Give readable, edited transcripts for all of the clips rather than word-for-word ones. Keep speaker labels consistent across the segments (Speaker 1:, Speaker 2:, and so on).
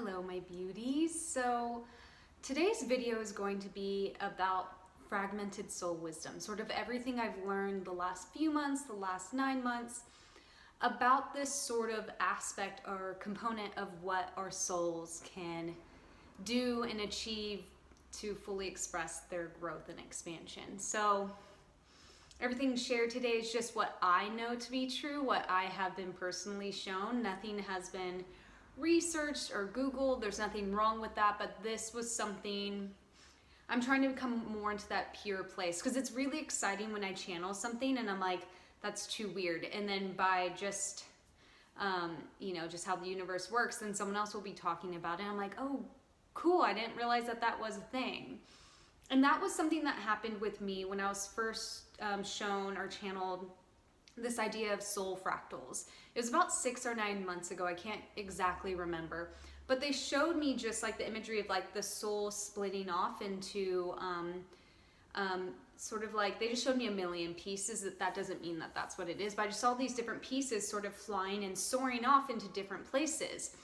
Speaker 1: Hello my beauties. So today's video is going to be about fragmented soul wisdom, sort of everything I've learned the last few months, the last 9 months, about this sort of aspect or component of what our souls can do and achieve to fully express their growth and expansion. So everything shared today is just what I know to be true, what I have been personally shown. Nothing has been researched or Googled. There's nothing wrong with that, but this was something I'm trying to become more into that pure place, because it's really exciting when I channel something and I'm like, that's too weird. And then by just, just how the universe works, then someone else will be talking about it. And I'm like, oh, cool. I didn't realize that that was a thing. And that was something that happened with me when I was first shown or channeled this idea of soul fractals. It was about 6 or 9 months ago. I can't exactly remember, but they showed me just like the imagery of like the soul splitting off into sort of like, they just showed me a million pieces. That doesn't mean that that's what it is, but I just saw these different pieces sort of flying and soaring off into different places.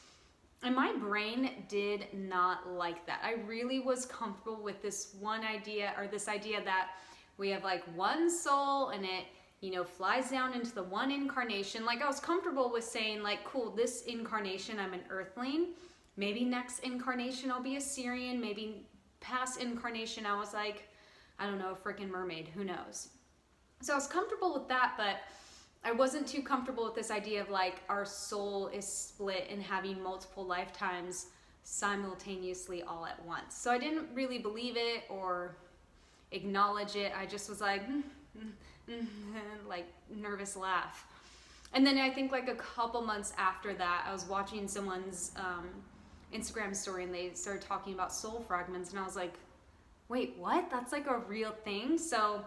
Speaker 1: And my brain did not like that. I really was comfortable with this one idea, or this idea that we have like one soul and it, flies down into the one incarnation. Like I was comfortable with saying like, cool, this incarnation, I'm an earthling. Maybe next incarnation, I'll be a Syrian. Maybe past incarnation, I was like, I don't know, a freaking mermaid, who knows? So I was comfortable with that, but I wasn't too comfortable with this idea of like our soul is split and having multiple lifetimes simultaneously all at once. So I didn't really believe it or acknowledge it. I just was like, like nervous laugh. And then I think like a couple months after that, I was watching someone's Instagram story and they started talking about soul fragments, and I was like, wait, what? That's like a real thing? So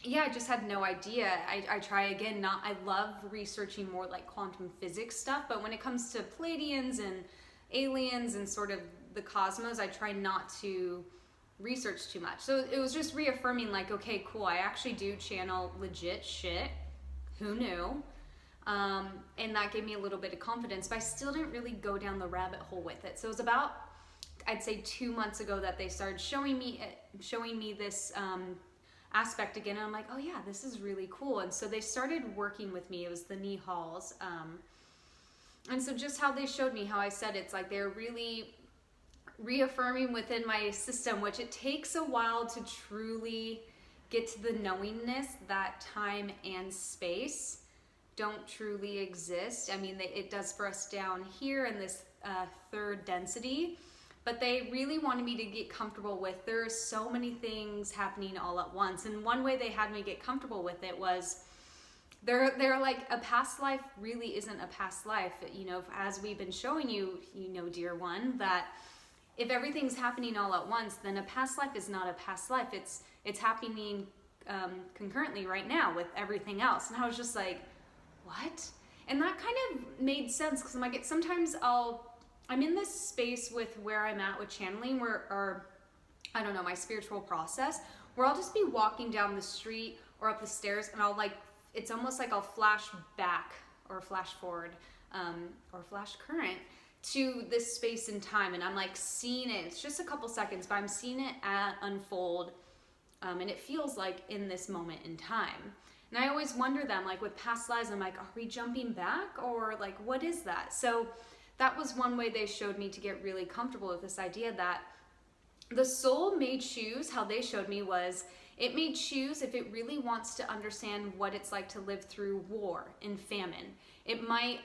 Speaker 1: yeah, I just had no idea. I try again, I love researching more like quantum physics stuff, but when it comes to Pleiadians and aliens and sort of the cosmos, I try not to research too much. So it was just reaffirming like, okay, cool, I actually do channel legit shit. Who knew? And that gave me a little bit of confidence, but I still didn't really go down the rabbit hole with it. So it was about, I'd say 2 months ago that they started showing me this aspect again, and I'm like, oh yeah, this is really cool. And so they started working with me. It was the Nihals. And so just how they showed me, how I said, it's like they're really reaffirming within my system, which it takes a while to truly get to the knowingness that time and space don't truly exist. I mean, it does for us down here in this third density, but they really wanted me to get comfortable with there's so many things happening all at once. And one way they had me get comfortable with it was they're like, a past life really isn't a past life. As we've been showing you, dear one, that if everything's happening all at once, then a past life is not a past life. It's happening concurrently right now with everything else. And I was just like, what? And that kind of made sense, because I'm like, sometimes I'm in this space with where I'm at with channeling, or I don't know, my spiritual process, where I'll just be walking down the street or up the stairs, and I'll like, it's almost like I'll flash back or flash forward or flash current to this space and time, and I'm like seeing it. It's just a couple seconds, but I'm seeing it unfold, and it feels like in this moment in time. And I always wonder that, like with past lives, I'm like, are we jumping back, or like what is that? So that was one way they showed me to get really comfortable with this idea that the soul may choose. How they showed me was, it may choose if it really wants to understand what it's like to live through war and famine. It might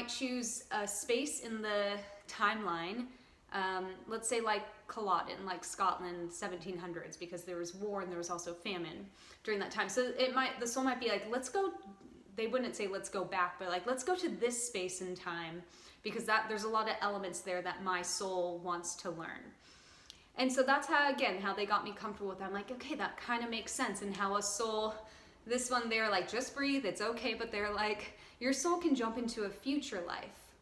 Speaker 1: choose a space in the timeline, let's say like Culloden, like Scotland, 1700s, because there was war and there was also famine during that time. So the soul might be like, let's go, they wouldn't say let's go back, but like, let's go to this space and time, because there's a lot of elements there that my soul wants to learn. And so that's how they got me comfortable with that. I'm like, okay, that kind of makes sense. And how a soul, this one, they're like, just breathe, it's okay. But they're like, your soul can jump into a future life,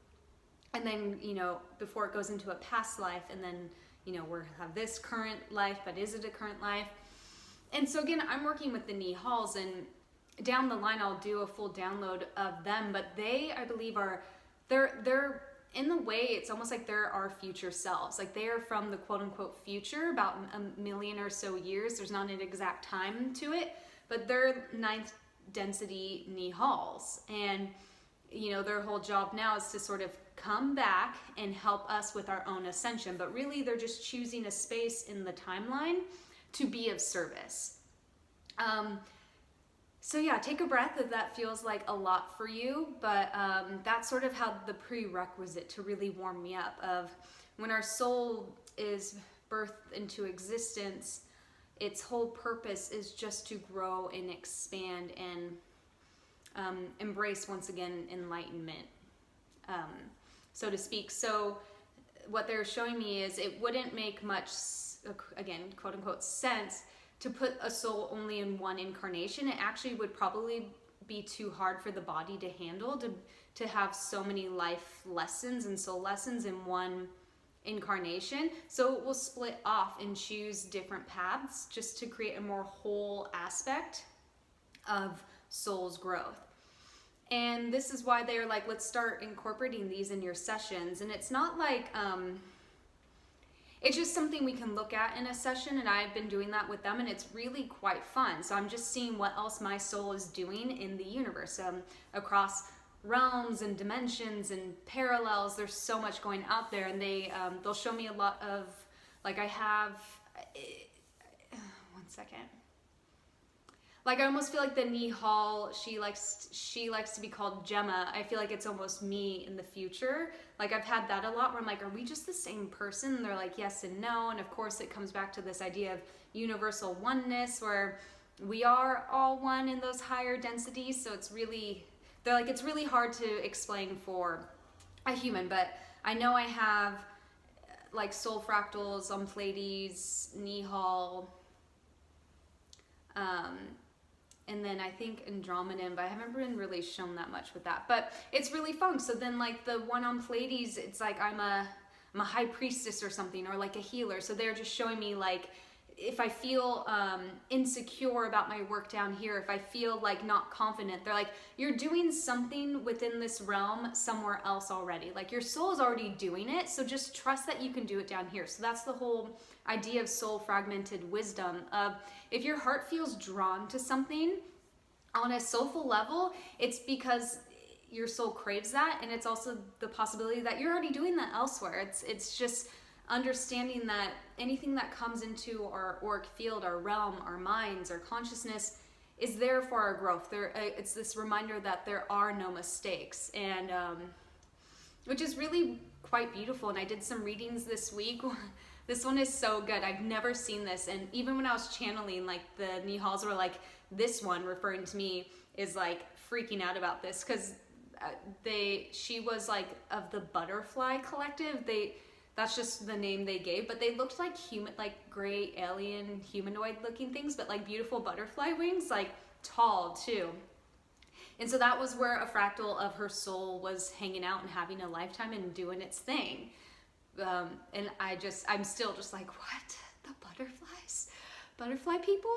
Speaker 1: and then, before it goes into a past life, and then, we have this current life, but is it a current life? And so again, I'm working with the Nihals, and down the line, I'll do a full download of them, but they, I believe, are they're in the way, it's almost like they're our future selves. Like they are from the quote unquote future, about a million or so years. There's not an exact time to it, but they're ninth density Nihals. And you know, their whole job now is to sort of come back and help us with our own ascension. But really, they're just choosing a space in the timeline to be of service. So yeah, take a breath if that feels like a lot for you. But that's sort of how the prerequisite to really warm me up of when our soul is birthed into existence, its whole purpose is just to grow and expand and embrace once again enlightenment, so to speak. So what they're showing me is it wouldn't make much, again, quote unquote, sense to put a soul only in one incarnation. It actually would probably be too hard for the body to handle, to have so many life lessons and soul lessons in one incarnation. So it will split off and choose different paths just to create a more whole aspect of soul's growth. And this is why they're like, let's start incorporating these in your sessions. And it's not like, it's just something we can look at in a session, and I've been doing that with them, and it's really quite fun. So I'm just seeing what else my soul is doing in the universe, across realms and dimensions and parallels. There's so much going out there, and they'll show me a lot of, like I have, one second. Like I almost feel like the Nihal, she likes to be called Gemma. I feel like it's almost me in the future. Like I've had that a lot where I'm like, are we just the same person? And they're like, yes and no. And of course it comes back to this idea of universal oneness, where we are all one in those higher densities. So it's really, they're like, it's really hard to explain for a human, but I know I have like soul fractals on Pleiades, Nihal, and then I think Andromedan, but I haven't been really shown that much with that. But it's really fun. So then like the one on Pleiades, it's like I'm a high priestess or something, or like a healer. So they're just showing me like, if I feel insecure about my work down here, if I feel like not confident, they're like, you're doing something within this realm somewhere else already. Like your soul is already doing it. So just trust that you can do it down here. So that's the whole idea of soul fragmented wisdom. If your heart feels drawn to something on a soulful level, it's because your soul craves that. And it's also the possibility that you're already doing that elsewhere. It's just understanding that anything that comes into our auric field, our realm, our minds, our consciousness is there for our growth. It's this reminder that there are no mistakes, and which is really quite beautiful. And I did some readings this week. This one is so good. I've never seen this, and even when I was channeling, like the Nihals were like, this one, referring to me, is like freaking out about this, because she was like of the Butterfly Collective. That's just the name they gave, but they looked like human, like gray alien humanoid looking things, but like beautiful butterfly wings, like tall too. And so that was where a fractal of her soul was hanging out and having a lifetime and doing its thing. And I'm still just like, what? The butterflies? Butterfly people?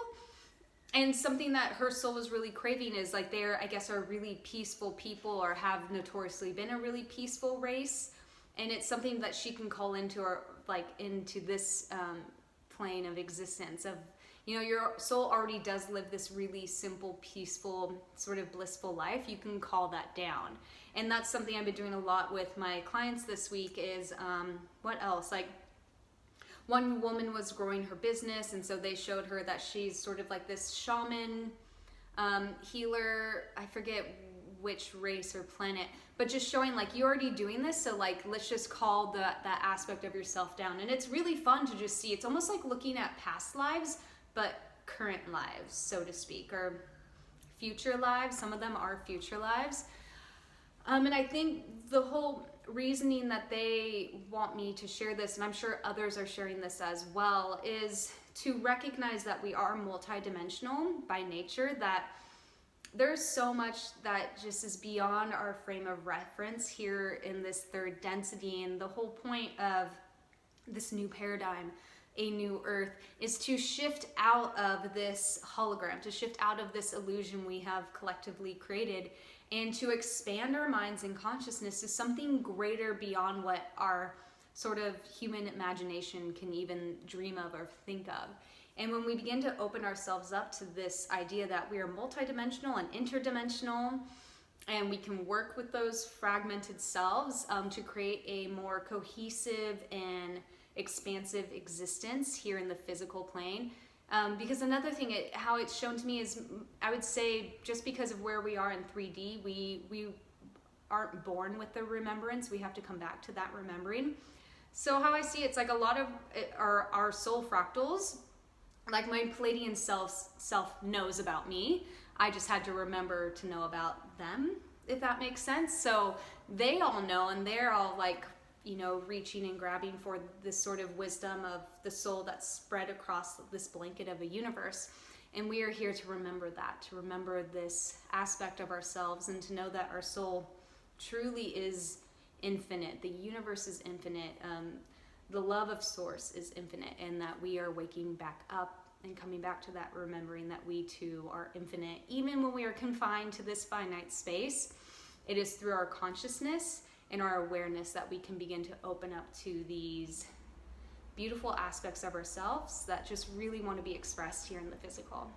Speaker 1: And something that her soul was really craving is like, they're, I guess, are really peaceful people, or have notoriously been a really peaceful race. And it's something that she can call into, or like into this plane of existence of, you know, your soul already does live this really simple, peaceful, sort of blissful life. You can call that down. And that's something I've been doing a lot with my clients this week is, what else? Like one woman was growing her business, and so they showed her that she's sort of like this shaman, healer, I forget which race or planet, but just showing like, you're already doing this, so like let's just call that aspect of yourself down. And it's really fun to just see. It's almost like looking at past lives, but current lives, so to speak, or future lives. Some of them are future lives. And I think the whole reasoning that they want me to share this, and I'm sure others are sharing this as well, is to recognize that we are multidimensional by nature, that there's so much that just is beyond our frame of reference here in this third density. And the whole point of this new paradigm, a new earth, is to shift out of this hologram, to shift out of this illusion we have collectively created, and to expand our minds and consciousness to something greater beyond what our sort of human imagination can even dream of or think of. And when we begin to open ourselves up to this idea that we are multidimensional and interdimensional, and we can work with those fragmented selves to create a more cohesive and expansive existence here in the physical plane. Because another thing, how it's shown to me is, I would say, just because of where we are in 3D, we aren't born with the remembrance. We have to come back to that remembering. So how I see it's like a lot of our soul fractals, like my Pleiadian self knows about me. I just had to remember to know about them, if that makes sense. So they all know, and they're all like, reaching and grabbing for this sort of wisdom of the soul that's spread across this blanket of a universe. And we are here to remember that, to remember this aspect of ourselves, and to know that our soul truly is infinite. The universe is infinite. The love of Source is infinite, and that we are waking back up and coming back to that, remembering that we too are infinite. Even when we are confined to this finite space, it is through our consciousness and our awareness that we can begin to open up to these beautiful aspects of ourselves that just really want to be expressed here in the physical.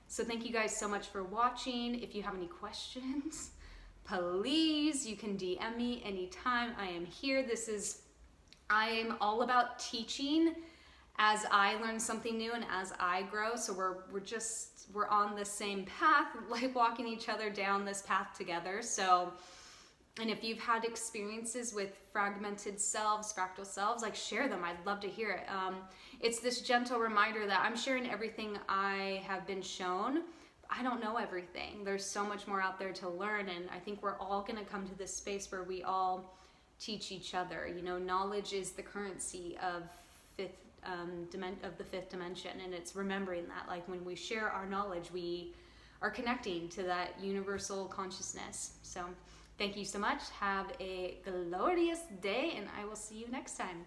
Speaker 1: So thank you guys so much for watching. If you have any questions, please, you can DM me anytime. I am here. I'm all about teaching as I learn something new and as I grow. So we're on the same path, like walking each other down this path together. So, and if you've had experiences with fragmented selves, fractal selves, like share them. I'd love to hear it. It's this gentle reminder that I'm sharing everything I have been shown. I don't know everything. There's so much more out there to learn, and I think we're all going to come to this space where we all teach each other. Knowledge is the currency of the fifth dimension, and it's remembering that, like, when we share our knowledge, we are connecting to that universal consciousness. So thank you so much. Have a glorious day, and I will see you next time.